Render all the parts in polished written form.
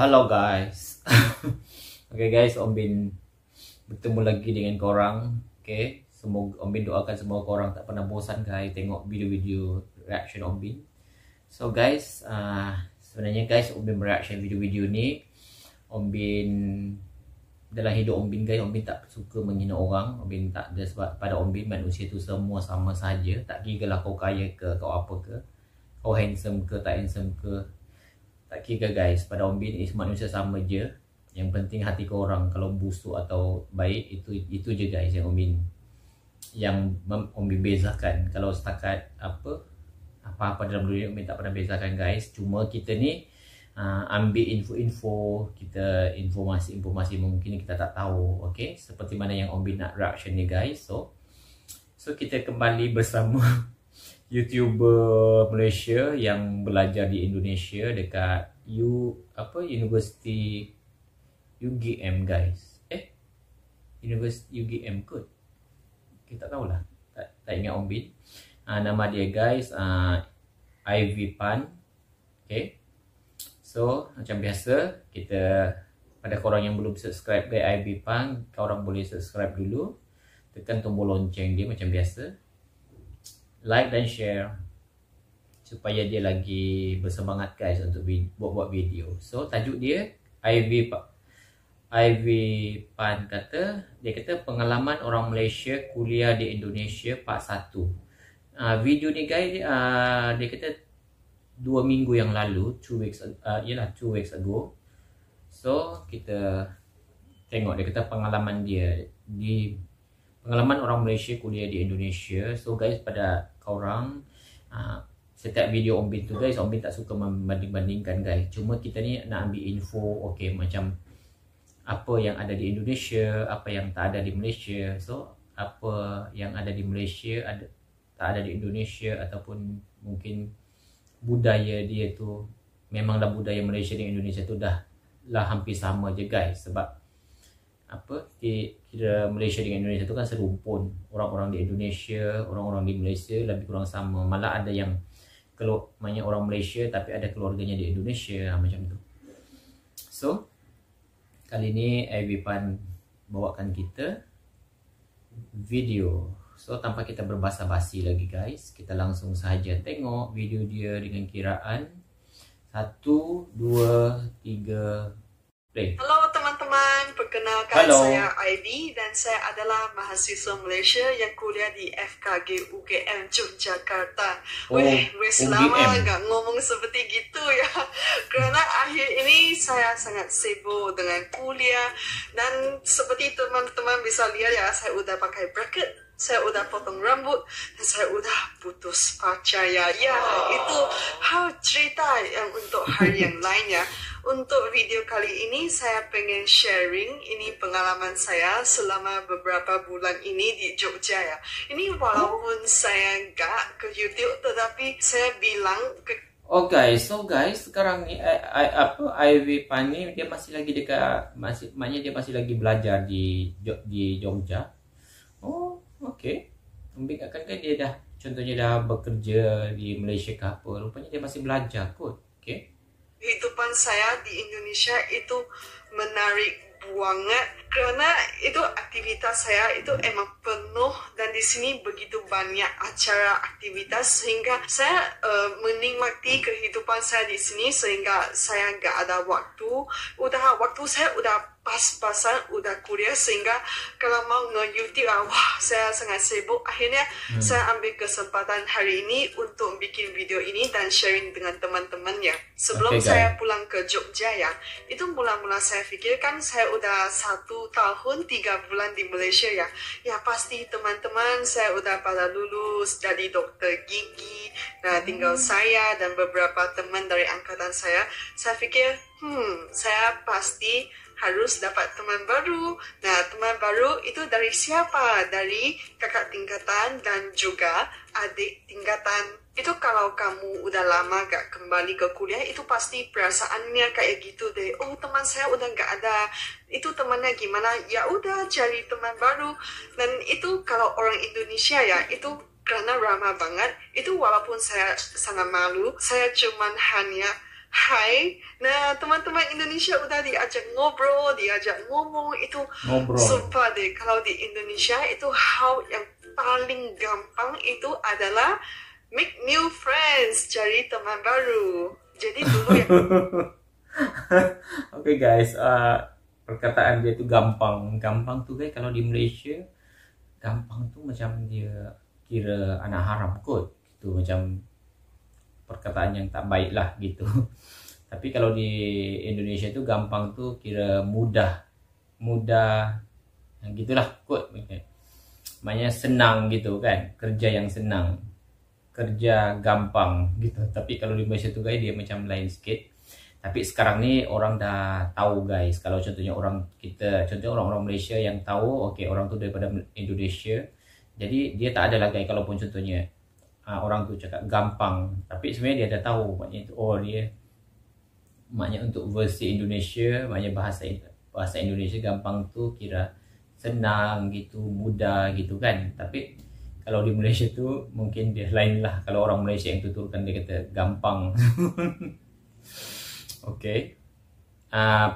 Halo guys. Oke guys, Om Bin bertemu lagi dengan korang. Oke, semoga Om Bin doakan semua korang tak pernah bosan guys tengok video-video reaction Om Bin. So guys, sebenarnya guys Om Bin reaction video-video ni, Om Bin dalam hidup Om Bin guys, Om Bin tak suka menghina orang. Om Bin tak ada, sebab pada Om Bin manusia tu semua sama saja. Tak kira lah kau kaya ke, kau apa ke, kau handsome ke, tak handsome ke, tak kira guys, pada Om Bin manusia sama je. Yang penting hati korang, kalau busuk atau baik, itu je guys yang Om Bin bezakan. Kalau setakat apa-apa dalam dunia, Om Bin tak pernah bezakan guys. Cuma kita ni ambil info-info, kita informasi mungkin kita tak tahu. Okay, seperti mana yang Om Bin nak reaction ni guys. So kita kembali bersama YouTuber Malaysia yang belajar di Indonesia dekat University UGM guys. University UGM kot. Kita tahulah. Tak ingat Om Bin. Nama dia guys Ivy Pan. Okay. So macam biasa, kita pada korang yang belum subscribe guys Ivy Pan, korang boleh subscribe dulu. Tekan tombol lonceng dia macam biasa. Like dan share supaya dia lagi bersemangat guys untuk buat video. So tajuk dia Ivy Pan kata pengalaman orang Malaysia kuliah di Indonesia part 1. Video ni guys dia kata 2 minggu yang lalu, 2 weeks ago. So kita tengok, dia kata pengalaman orang Malaysia kuliah di Indonesia. So guys, pada korang setiap video Om Bin tu guys, Om Bin tak suka membanding-bandingkan guys. Cuma kita ni nak ambil info, okay, macam apa yang ada di Indonesia, apa yang tak ada di Malaysia. So apa yang ada di Malaysia tak ada di Indonesia, ataupun mungkin budaya dia tu, memanglah budaya Malaysia dengan Indonesia tu dah hampir sama je guys. Sebab kira Malaysia dengan Indonesia tu kan serumpun. Orang-orang di Indonesia, orang-orang di Malaysia lebih kurang sama. Malah ada yang banyak orang Malaysia tapi ada keluarganya di Indonesia, macam tu. So kali ni Ivy Pan bawakan kita video. So tanpa kita berbasa-basi lagi guys, kita langsung saja tengok video dia dengan kiraan 1, 2, 3 play. Halo teman-teman, perkenalkan saya Ivy dan saya adalah mahasiswa Malaysia yang kuliah di FKG UGM Yogyakarta. Weh, selama nggak ngomong seperti gitu ya. Kerana akhir ini saya sangat sibuk dengan kuliah, dan seperti teman-teman bisa lihat ya, saya udah pakai bracket, saya udah potong rambut, dan saya udah putus pacar ya. Itu hal cerita yang untuk hari yang lainnya. Untuk video kali ini saya pengen sharing ini pengalaman saya selama beberapa bulan ini di Jogja ya. Ini walaupun saya nggak ke YouTube, tetapi saya bilang ke... So guys, sekarang ni Ivy Pan ni dia masih lagi maknanya dia masih lagi belajar di Jogja. Okay. Membingkakan kan dia contohnya dah bekerja di Malaysia ke apa. Rupanya dia masih belajar kot. Okay. Kehidupan saya di Indonesia itu menarik banget, karena itu aktivitas saya itu emang penuh, dan di sini begitu banyak acara aktivitas sehingga saya menikmati kehidupan saya di sini, sehingga saya nggak ada waktu saya udah pas-pasan udah kuliah, sehingga kalau mau nge-YouTube saya sangat sibuk. Akhirnya saya ambil kesempatan hari ini untuk bikin video ini dan sharing dengan teman-teman ya. Sebelum saya pulang ke Jogja ya, itu mula-mula saya pikirkan saya udah 1 tahun 3 bulan di Malaysia ya. Ya pasti teman-teman saya udah pada lulus jadi dokter gigi. Nah, tinggal saya dan beberapa teman dari angkatan saya. Saya pikir saya pasti harus dapat teman baru. Nah, teman baru itu dari siapa? Dari kakak tingkatan dan juga adik tingkatan. Itu kalau kamu udah lama gak kembali ke kuliah, itu pasti perasaannya kayak gitu deh. Oh, teman saya udah gak ada. Itu temannya gimana? Ya udah cari teman baru. Dan itu kalau orang Indonesia ya, itu karena ramah banget. Itu walaupun saya sangat malu, saya cuman hanya hai. Nah, teman-teman Indonesia udah diajak ngobrol, diajak ngomong, itu Ngobrol. sumpah deh, kalau di Indonesia itu hal yang paling gampang itu adalah make new friends, cari teman baru. Jadi dulu ya. Oke guys, perkataan dia itu gampang. Gampang tuh guys, kalau di Malaysia gampang tuh macam dia kira anak haram kot gitu, macam perkataan yang tak baik lah gitu. Tapi kalau di Indonesia tuh gampang tuh kira mudah yang gitulah kot, maknanya senang gitu kan, kerja yang senang, kerja gampang gitu. Tapi kalau di Malaysia tuh guys dia macam lain sedikit. Tapi sekarang nih orang dah tahu guys, kalau contohnya orang-orang Malaysia yang tahu, oke, orang tuh daripada Indonesia, jadi dia tak ada lah guys, kalaupun contohnya orang tuh cakap gampang, tapi sebenarnya dia dah tahu maknanya itu, dia maknanya untuk versi Indonesia, maknanya bahasa Indonesia gampang tuh kira senang gitu, mudah gitu kan. Tapi kalau di Malaysia tuh mungkin dia lain lah, kalau orang Malaysia yang tuturkan dia kata gampang. Oke.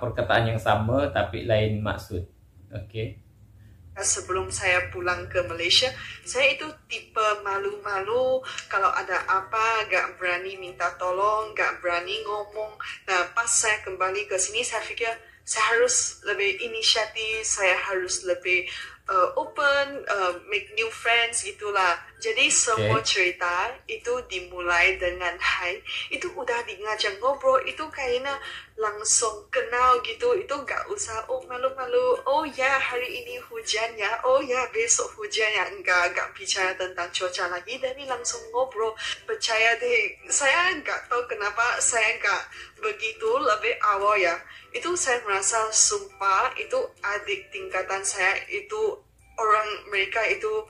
Perkataan yang sama tapi lain maksud. Oke. Sebelum saya pulang ke Malaysia, saya itu tipe malu-malu kalau ada apa, gak berani minta tolong, gak berani ngomong. Nah, pas saya kembali ke sini, saya fikir saya harus lebih inisiatif, saya harus lebih open, make new friends gitulah. Jadi semua cerita itu dimulai dengan hai, itu udah ngajak ngobrol, itu kayaknya langsung kenal gitu. Itu gak usah malu-malu, ya hari ini hujan ya, ya besok hujan ya. Enggak bicara tentang cuaca lagi, tapi langsung ngobrol. Percaya deh, saya gak tahu kenapa saya gak begitu lebih awal ya. Itu saya merasa sumpah, itu adik tingkatan saya itu orang mereka itu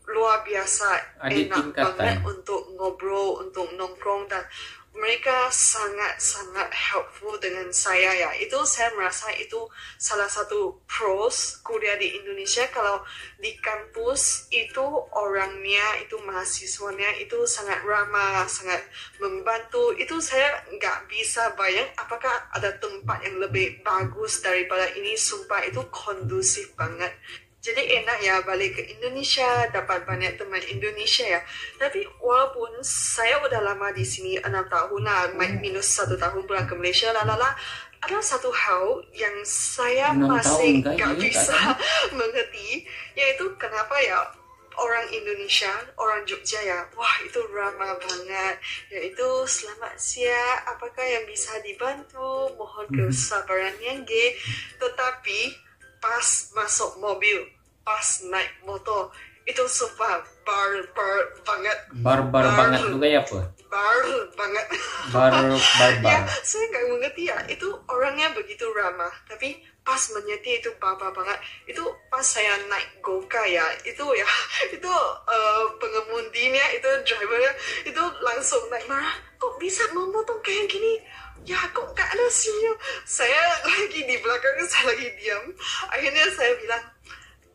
luar biasa enak banget untuk ngobrol, untuk nongkrong, dan mereka sangat-sangat helpful dengan saya ya. Itu saya merasa itu salah satu pros kuliah di Indonesia. Kalau di kampus itu orangnya, itu mahasiswanya itu sangat ramah, sangat membantu. Itu saya nggak bisa bayang apakah ada tempat yang lebih bagus daripada ini. Sumpah itu kondusif banget. Jadi enak ya balik ke Indonesia, dapat banyak teman Indonesia ya. Tapi walaupun saya udah lama di sini 6 tahun lah, minus 1 tahun pulang ke Malaysia, ada satu hal yang saya masih gak bisa mengerti, yaitu kenapa ya orang Indonesia, orang Jogja ya, wah itu ramah banget. Yaitu selamat siang, apakah yang bisa dibantu, mohon kesabarannya ge. Tetapi pas masuk mobil, pas naik motor, itu sumpah barbar banget. Barbar banget tuh kayak apa? Barbar. Ya, saya nggak mengerti ya. Itu orangnya begitu ramah, tapi pas menyetir itu barbar banget. Itu pas saya naik Goka ya, itu pengemudinya, itu drivernya itu langsung naik marah. Kok bisa memotong kayak gini? Ya kok gak ada sinyal? Saya lagi di belakang, saya lagi diam. Akhirnya saya bilang,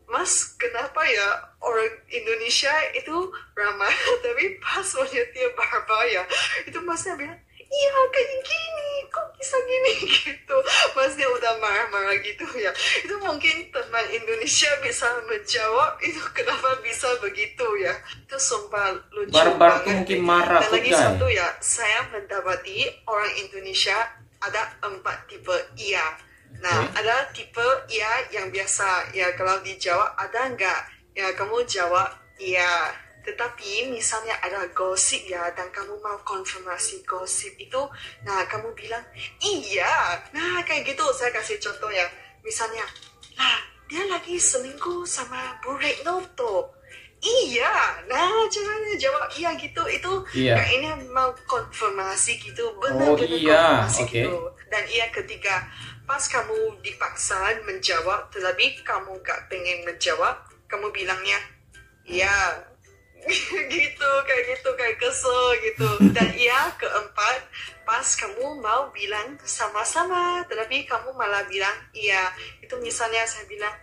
Mas, kenapa ya orang Indonesia itu ramah, tapi pas menyetir barbar ya? Itu Masnya bilang, iya kayak gini, kok bisa gini gitu. Masnya udah marah-marah gitu ya. Itu mungkin teman Indonesia bisa menjawab itu kenapa bisa begitu ya. Itu sumpah lucu barbar banget. Tuh mungkin marah. Dan lagi satu ya, saya mendapati orang Indonesia ada 4 tipe iya. Nah, ada tipe iya yang biasa. Ya, kalau dijawab ada enggak? Ya, kamu jawab iya. Tetapi misalnya ada gosip ya, dan kamu mau konfirmasi gosip itu, nah kamu bilang iya. Nah, kayak gitu. Saya kasih contoh ya. Misalnya, dia lagi selingkuh sama Bu Retno tuh. Iya, nah jangan jawab iya gitu. Itu kayaknya mau konfirmasi gitu, benar-benar konfirmasi gitu. Dan iya ketiga, pas kamu dipaksa menjawab, tetapi kamu gak pengen menjawab, kamu bilangnya iya. Gitu, kayak kesel gitu. Dan iya keempat, pas kamu mau bilang sama-sama, tetapi kamu malah bilang iya. Itu misalnya saya bilang,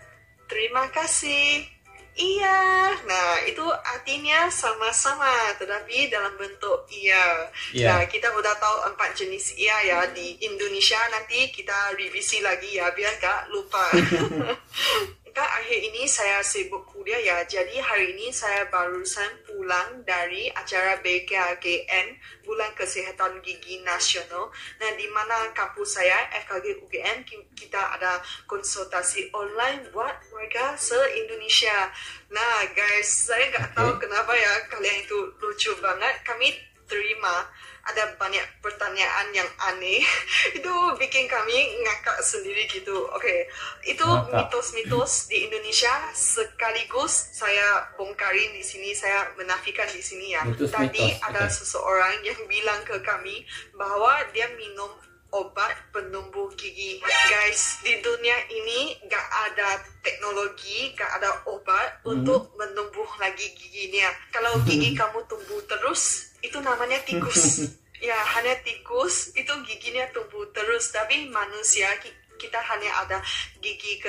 terima kasih. iya. Nah, itu artinya sama-sama, tetapi dalam bentuk iya. Nah, kita udah tahu 4 jenis iya ya di Indonesia. Nanti kita revisi lagi ya, biar gak lupa. Akhir ini saya sibuk kuliah ya, jadi hari ini saya barusan pulang dari acara BKGN, Bulan Kesehatan Gigi Nasional. Nah, di mana kampus saya, FKG UGM, kita ada konsultasi online buat warga se-Indonesia. Nah, guys, saya nggak tahu kenapa ya kalian itu lucu banget. Kami terima ada banyak pertanyaan yang aneh. Itu bikin kami ngakak sendiri gitu. Oke, itu mitos-mitos di Indonesia sekaligus saya bongkarin di sini, saya menafikan di sini ya. Tadi ada seseorang yang bilang ke kami bahwa dia minum obat penumbuh gigi. Guys, di dunia ini gak ada teknologi, gak ada obat untuk menumbuh lagi giginya. Kalau gigi kamu tumbuh terus, itu namanya tikus. Ya, hanya tikus itu giginya tumbuh terus, tapi manusia kita hanya ada gigi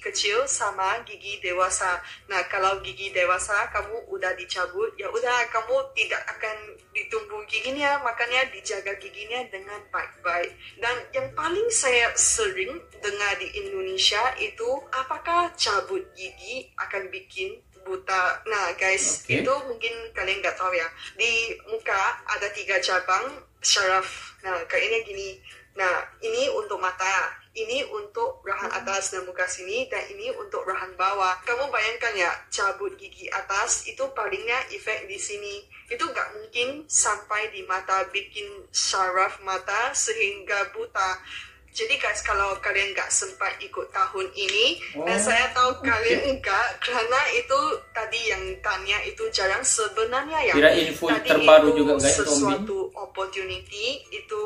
kecil sama gigi dewasa. Nah, kalau gigi dewasa kamu udah dicabut, ya udah kamu tidak akan ditumbuh giginya, makanya dijaga giginya dengan baik-baik. Dan yang paling saya sering dengar di Indonesia itu, apakah cabut gigi akan bikin buta? Nah, guys, itu mungkin kalian nggak tahu ya. Di muka ada 3 cabang syaraf. Nah, kayaknya gini. Nah, ini untuk mata, ini untuk rahan atas dan muka sini, dan ini untuk rahan bawah. Kamu bayangkan ya, cabut gigi atas itu palingnya efek di sini. Itu gak mungkin sampai di mata, bikin syaraf mata sehingga buta. Jadi guys, kalau kalian nggak sempat ikut tahun ini, dan saya tahu kalian enggak, karena itu tadi yang tanya itu jarang sebenarnya ya. Kira info tadi terbaru itu juga guys, sesuatu opportunity, itu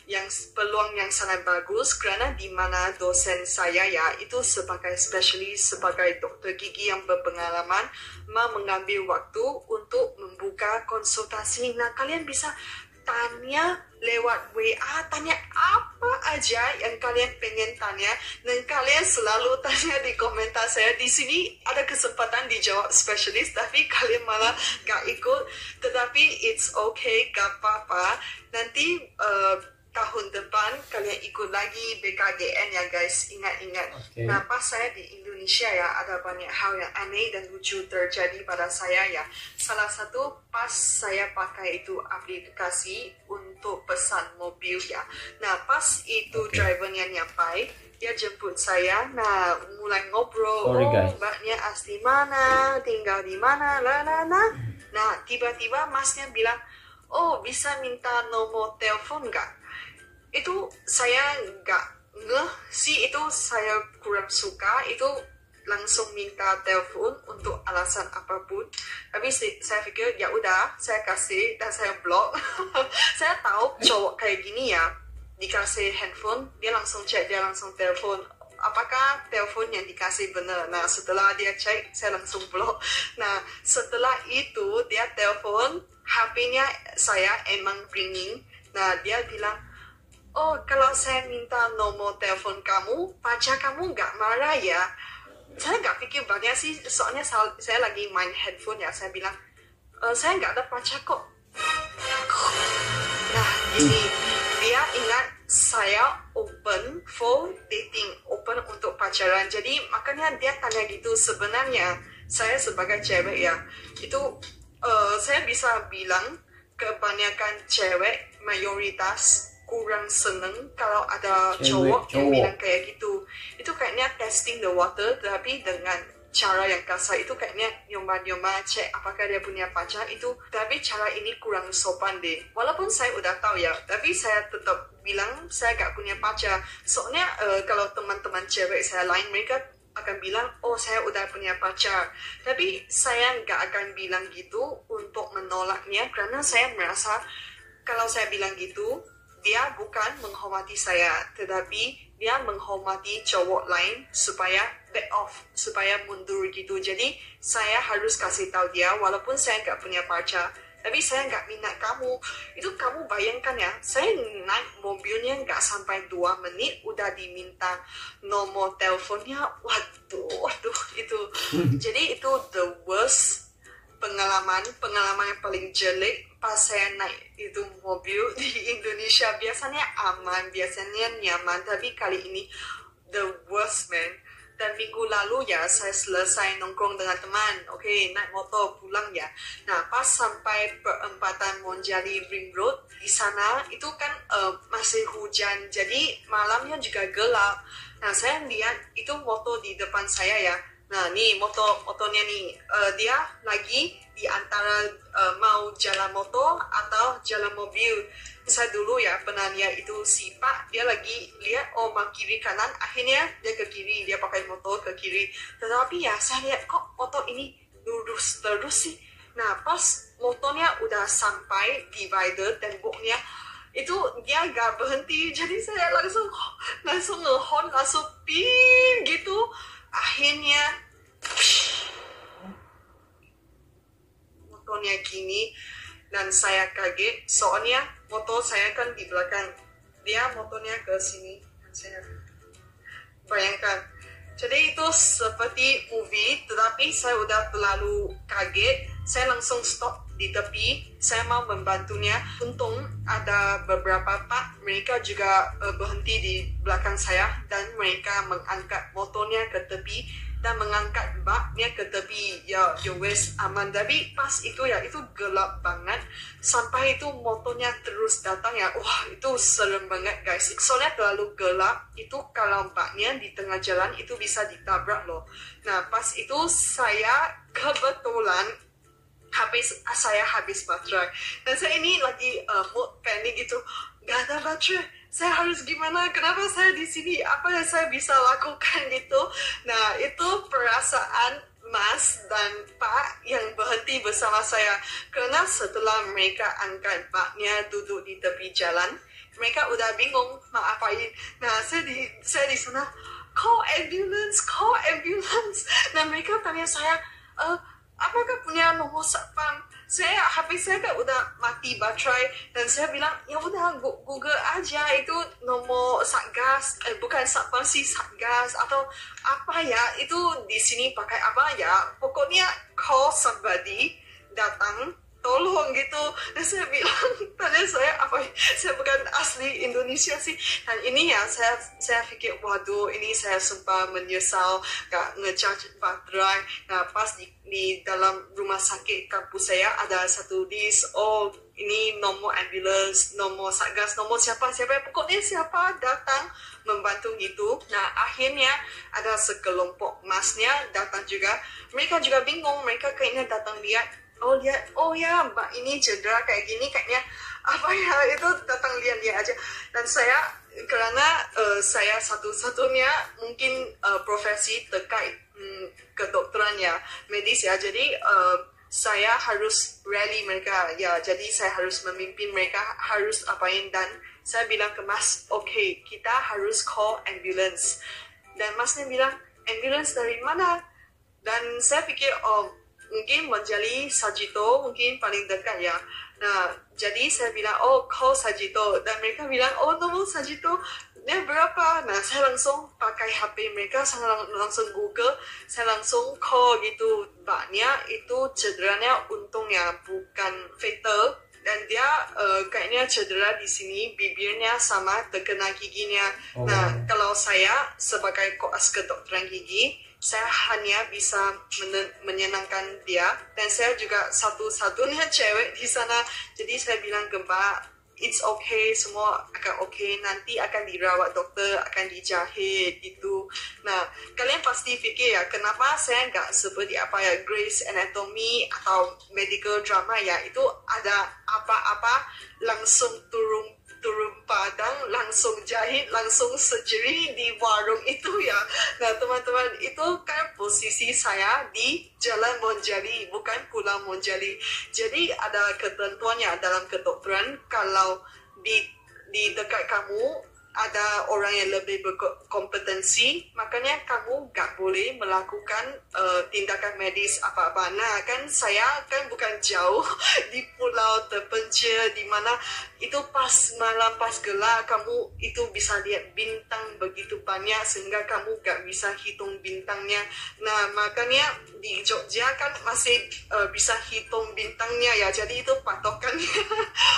yang peluang yang sangat bagus, karena di mana dosen saya ya itu sebagai spesialis, sebagai dokter gigi yang berpengalaman, mau mengambil waktu untuk membuka konsultasi. Nah, kalian bisa tanya lewat WA, tanya apa aja yang kalian pengen tanya, dan kalian selalu tanya di komentar saya. Di sini ada kesempatan dijawab spesialis, tapi kalian malah gak ikut. Tetapi it's okay, gak apa-apa. Nanti tahun depan kalian ikut lagi BKGN ya guys, ingat-ingat. Nah, pas saya di Indonesia ya, ada banyak hal yang aneh dan lucu terjadi pada saya ya. Salah satu, pas saya pakai itu aplikasi untuk pesan mobil ya. Nah, pas itu drivernya nyampai, dia jemput saya. Nah, mulai ngobrol, mbaknya asli mana, tinggal di mana, Nah, tiba-tiba masnya bilang, oh bisa minta nomor telepon nggak? Itu saya nggak ngeh sih, itu saya kurang suka, itu langsung minta telepon untuk alasan apapun. Tapi saya pikir ya udah, saya kasih dan saya blok. Saya tahu cowok kayak gini ya, dikasih handphone, dia langsung cek, dia langsung telepon. Apakah telepon yang dikasih benar? Nah, setelah dia cek, saya langsung blok. Nah, setelah itu dia telepon, HP-nya saya emang ringing. Nah, dia bilang, oh, kalau saya minta nomor telepon kamu, pacar kamu nggak marah ya? Saya nggak pikir banyak sih, soalnya saya lagi main handphone ya. Saya bilang, saya nggak ada pacar kok. Nah, gini, dia ingat saya open for dating, open untuk pacaran. Jadi makanya dia tanya gitu. Sebenarnya saya sebagai cewek ya, itu saya bisa bilang kebanyakan cewek mayoritas kurang seneng kalau ada cowok yang bilang kayak gitu. Itu kayaknya testing the water, tapi dengan cara yang kasar. Itu kayaknya nyoba-nyoba cek apakah dia punya pacar itu. Tapi cara ini kurang sopan deh. Walaupun saya udah tahu ya, tapi saya tetap bilang saya gak punya pacar. Soalnya kalau teman-teman cewek saya lain, mereka akan bilang, oh saya udah punya pacar. Tapi saya gak akan bilang gitu untuk menolaknya, karena saya merasa kalau saya bilang gitu, dia bukan menghormati saya, tetapi dia menghormati cowok lain supaya back off, supaya mundur gitu. Jadi saya harus kasih tahu dia, walaupun saya nggak punya pacar, tapi saya nggak minat kamu. Itu kamu bayangkan ya, saya naik mobilnya nggak sampai 2 menit udah diminta nomor teleponnya. Waduh itu. Jadi itu the worst pengalaman yang paling jelek pas saya naik itu mobil di Indonesia. Biasanya aman, biasanya nyaman, tapi kali ini the worst, man. Dan minggu lalu ya saya selesai nongkrong dengan teman, naik motor pulang ya. Nah pas sampai perempatan Monjali Ring Road, di sana itu kan masih hujan, jadi malamnya juga gelap. Nah saya lihat itu motor di depan saya ya. Nah nih motornya nih, dia lagi di antara mau jalan motor atau jalan mobil. Saya dulu ya pernah lihat itu si Pak, dia lagi lihat mau kiri kanan, akhirnya dia ke kiri, dia pakai motor ke kiri. Tetapi ya saya lihat kok motor ini lurus terus sih. Nah pas motornya udah sampai divider temboknya, itu dia gak berhenti, jadi saya langsung ngehon, langsung pin gitu. Akhirnya motornya gini, dan saya kaget soalnya motor saya kan di belakang, dia motornya ke sini. Saya bayangkan, jadi itu seperti movie, tetapi saya udah terlalu kaget. Saya langsung stop di tepi, saya mau membantunya. Untung ada beberapa Pak, mereka juga berhenti di belakang saya, dan mereka mengangkat motornya ke tepi dan mengangkat baknya ke tepi. Ya wes aman. Tapi pas itu ya, itu gelap banget, sampai itu motornya terus datang ya. Wah itu serem banget guys, soalnya terlalu gelap. Itu kalau baknya di tengah jalan itu bisa ditabrak loh. Nah pas itu saya kebetulan saya habis baterai, dan saya ini lagi mood panik gitu, gak ada baterai, saya harus gimana, kenapa saya di sini, apa yang saya bisa lakukan gitu. Nah itu perasaan Mas dan Pak yang berhenti bersama saya, karena setelah mereka angkat baknya duduk di tepi jalan, mereka udah bingung mau apain. Nah saya di sana, call ambulance. Nah mereka tanya saya, apakah punya nomor satpam? HP saya kan udah mati baterai, dan saya bilang ya udah Google aja itu nomor satgas, bukan satpam sih, satgas atau apa ya, itu di sini pakai apa ya, pokoknya call somebody, datang tolong gitu. Dan saya bilang, tanya saya apa, saya bukan asli Indonesia sih. Dan ini ya saya pikir, waduh ini saya sumpah menyesal gak ngecharge baterai. Nah pas di dalam rumah sakit kampus saya ada satu list, ini nomor ambulans, nomor satgas, nomor siapa, pokoknya siapa datang membantu gitu. Nah akhirnya ada sekelompok masnya datang juga. Mereka juga bingung, mereka kayaknya datang lihat, oh ya mbak ini cedera kayak gini, kayaknya apa ya, itu datang lihat-lihat aja. Dan saya, karena saya satu-satunya mungkin profesi terkait kedokteran ya, medis ya, jadi saya harus rally mereka ya, jadi saya harus memimpin mereka harus apain. Dan saya bilang ke mas, kita harus call ambulance. Dan masnya bilang, ambulance dari mana? Dan saya pikir mungkin Monjali Sarjito mungkin paling dekat ya. Nah jadi saya bilang call Sarjito, dan mereka bilang nomor Sarjito dia berapa. Nah saya langsung pakai HP mereka, saya langsung Google, saya langsung call gitu. Baknya itu cederanya untungnya bukan fatal, dan dia kayaknya cedera di sini, bibirnya sama terkena giginya. Nah kalau saya sebagai koas kedokteran gigi, saya hanya bisa menyenangkan dia, dan saya juga satu-satunya cewek di sana. Jadi saya bilang ke Mbak, it's okay, semua akan okay, nanti akan dirawat dokter, akan dijahit gitu. Nah kalian pasti pikir ya, kenapa saya nggak seperti apa ya, Grey's Anatomy atau medical drama ya, itu ada apa-apa langsung turun padang, langsung jahit, langsung surgery di warung itu ya. Nah teman-teman, itu kan posisi saya di Jalan Monjali, bukan Pulau Monjali. Jadi ada ketentuannya dalam kedokteran, kalau di dekat kamu ada orang yang lebih berkompetensi, makanya kamu gak boleh melakukan tindakan medis apa-apa. Nah kan saya kan bukan jauh di pulau terpencil di mana itu pas malam pas gelap kamu itu bisa lihat bintang begitu banyak sehingga kamu gak bisa hitung bintangnya. Nah makanya di Jogja kan masih bisa hitung bintangnya ya, jadi itu patokannya.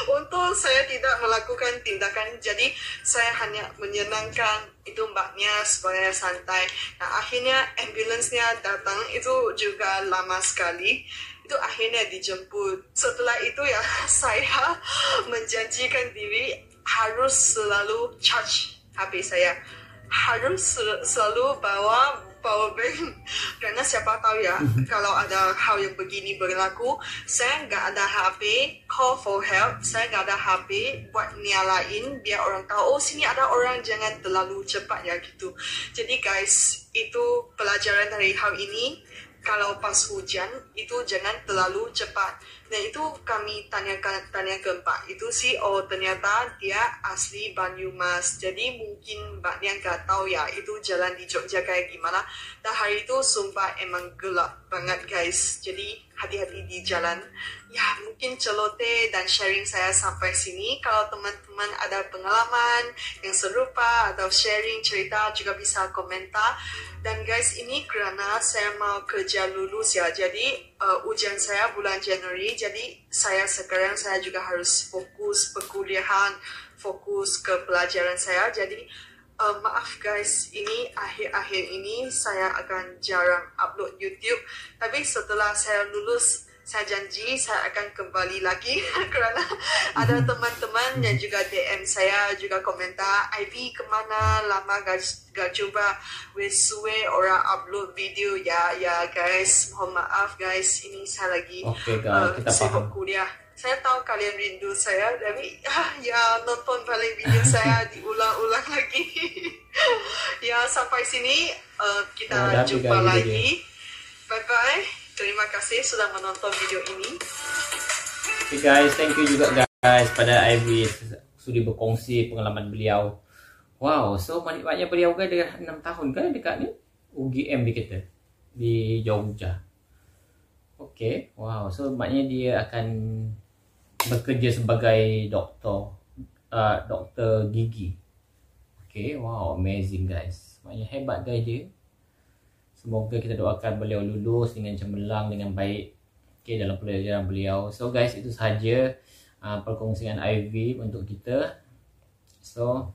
Untuk saya tidak melakukan tindakan, jadi saya hanya menyenangkan itu mbaknya supaya santai. Nah akhirnya ambulansnya datang, itu juga lama sekali. Itu akhirnya dijemput. Setelah itu ya saya menjanjikan diri harus selalu charge HP saya, harus selalu bawa power bank, karena siapa tahu ya kalau ada hal yang begini berlaku. Saya nggak ada HP, call for help, saya nggak ada HP buat nyalain biar orang tahu oh sini ada orang, jangan terlalu cepat ya gitu. Jadi guys, itu pelajaran dari hal ini. Kalau pas hujan itu jangan terlalu cepat. Nah itu kami tanya ke mbak itu sih, oh ternyata dia asli Banyumas. Jadi mungkin mbaknya nggak tahu ya itu jalan di Jogja kayak gimana. Dan hari itu sumpah emang gelap banget guys. Jadi hati-hati di jalan. Ya mungkin celoteh dan sharing saya sampai sini. Kalau teman-teman ada pengalaman yang serupa atau sharing cerita juga bisa komentar. Dan guys, ini karena saya mau kerja lulus ya, jadi ujian saya bulan Januari, jadi sekarang saya juga harus fokus perkuliahan, fokus ke pelajaran saya. Jadi maaf guys, ini akhir-akhir ini saya akan jarang upload YouTube, tapi setelah saya lulus saya janji saya akan kembali lagi karena ada teman-teman yang juga DM saya juga komentar, Ivy kemana lama gak coba suwe orang upload video ya guys, mohon maaf guys, ini saya lagi sibuk kuliah. Saya tahu kalian rindu saya, tapi ya nonton balik video saya diulang-ulang lagi. Ya sampai sini kita jumpa lagi. Bye bye. Terima kasih sudah menonton video ini. Okay guys, thank you juga guys pada Ivy sudi berkongsi pengalaman beliau. Wow, so maknanya beliau kan dah 6 tahun kan dekat ni UGM di kita di Jogja. Okay, wow, so maknanya dia akan bekerja sebagai doktor gigi. Okay, wow, amazing guys. Maknanya hebat guys dia. Semoga kita doakan beliau lulus dengan cemerlang, dengan baik, okay, dalam pelajaran beliau. So guys, itu sahaja perkongsian Ivy untuk kita. So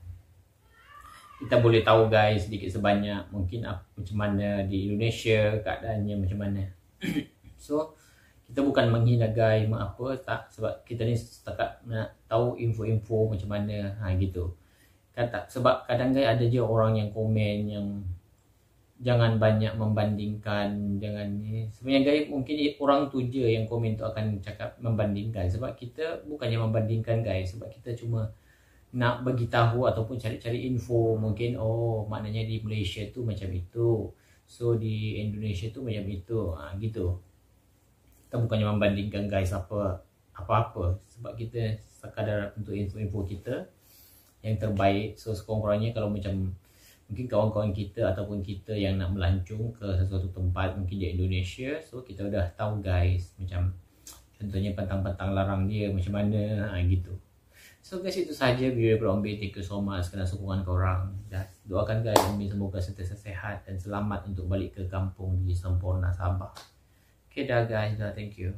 kita boleh tahu guys sedikit sebanyak mungkin macam mana di Indonesia, keadaannya macam mana. So kita bukan menghina guys, apa tak, sebab kita ni setakat nak tahu info-info macam mana gitu kan. Tak, sebab kadang guys ada je orang yang komen yang jangan banyak membandingkan, jangan ni. Sebenarnya guys, mungkin orang tu je yang komen tu akan cakap membandingkan. Sebab kita bukannya membandingkan guys, sebab kita cuma nak bagi tahu ataupun cari-cari info. Mungkin oh maknanya di Malaysia tu macam itu, so di Indonesia tu macam itu, gitu. Kita bukannya membandingkan guys apa-apa, sebab kita sekadar untuk info-info kita yang terbaik. So sekurang-kurangnya kalau macam mungkin kawan-kawan kita ataupun kita yang nak melancung ke sesuatu tempat mungkin di Indonesia, so kita dah tahu guys, macam contohnya pantang-pantang larang dia macam mana, gitu. So guys, itu saja video daripada Om Bin. Thank you so much kerana sokongan korang. Dan doakan guys Om Bin semoga sentiasa sehat dan selamat untuk balik ke kampung di Semporna, Sabah. Okay dah guys, dah, thank you.